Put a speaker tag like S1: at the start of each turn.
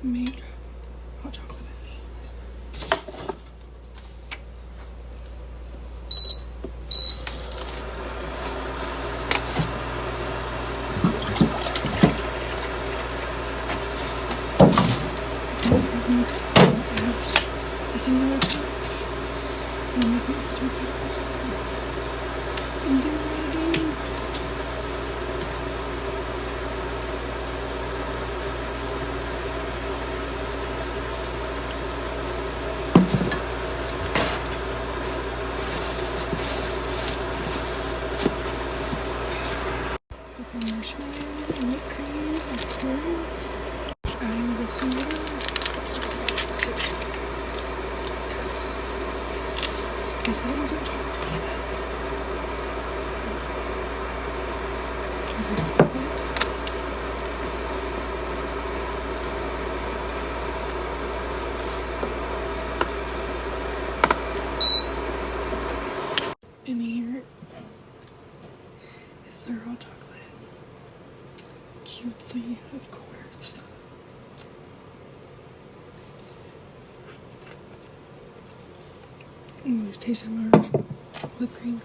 S1: make hot chocolate with me. This another pack. I'm making it for 2 people. So things are ready. Got the marshmallow and whipped cream, of course. Adding the soda. I said it wasn't chocolate. As I spilled it. And here is the raw chocolate. Cutesy, of course. Always tasting my whipped cream.